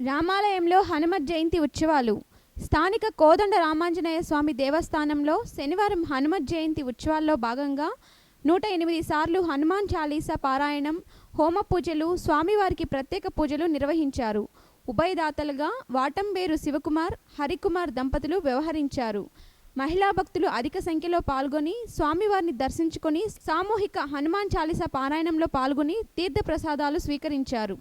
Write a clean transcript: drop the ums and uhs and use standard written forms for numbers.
రామాలయంలో హనుమత్ జయంతి ఉత్సవాలు. స్థానిక కోదండ రామాంజనేయ స్వామి దేవస్థానంలో శనివారం హనుమత్ జయంతి ఉత్సవాల్లో భాగంగా 108 సార్లు హనుమాన్ చాలీసా పారాయణం, హోమ పూజలు, స్వామివారికి ప్రత్యేక పూజలు నిర్వహించారు. ఉభయదాతలుగా వాటంబేరు శివకుమార్, హరికుమార్ దంపతులు వ్యవహరించారు. మహిళా భక్తులు అధిక సంఖ్యలో పాల్గొని స్వామివారిని దర్శించుకొని సామూహిక హనుమాన్ చాలీసా పారాయణంలో పాల్గొని తీర్థ ప్రసాదాలు స్వీకరించారు.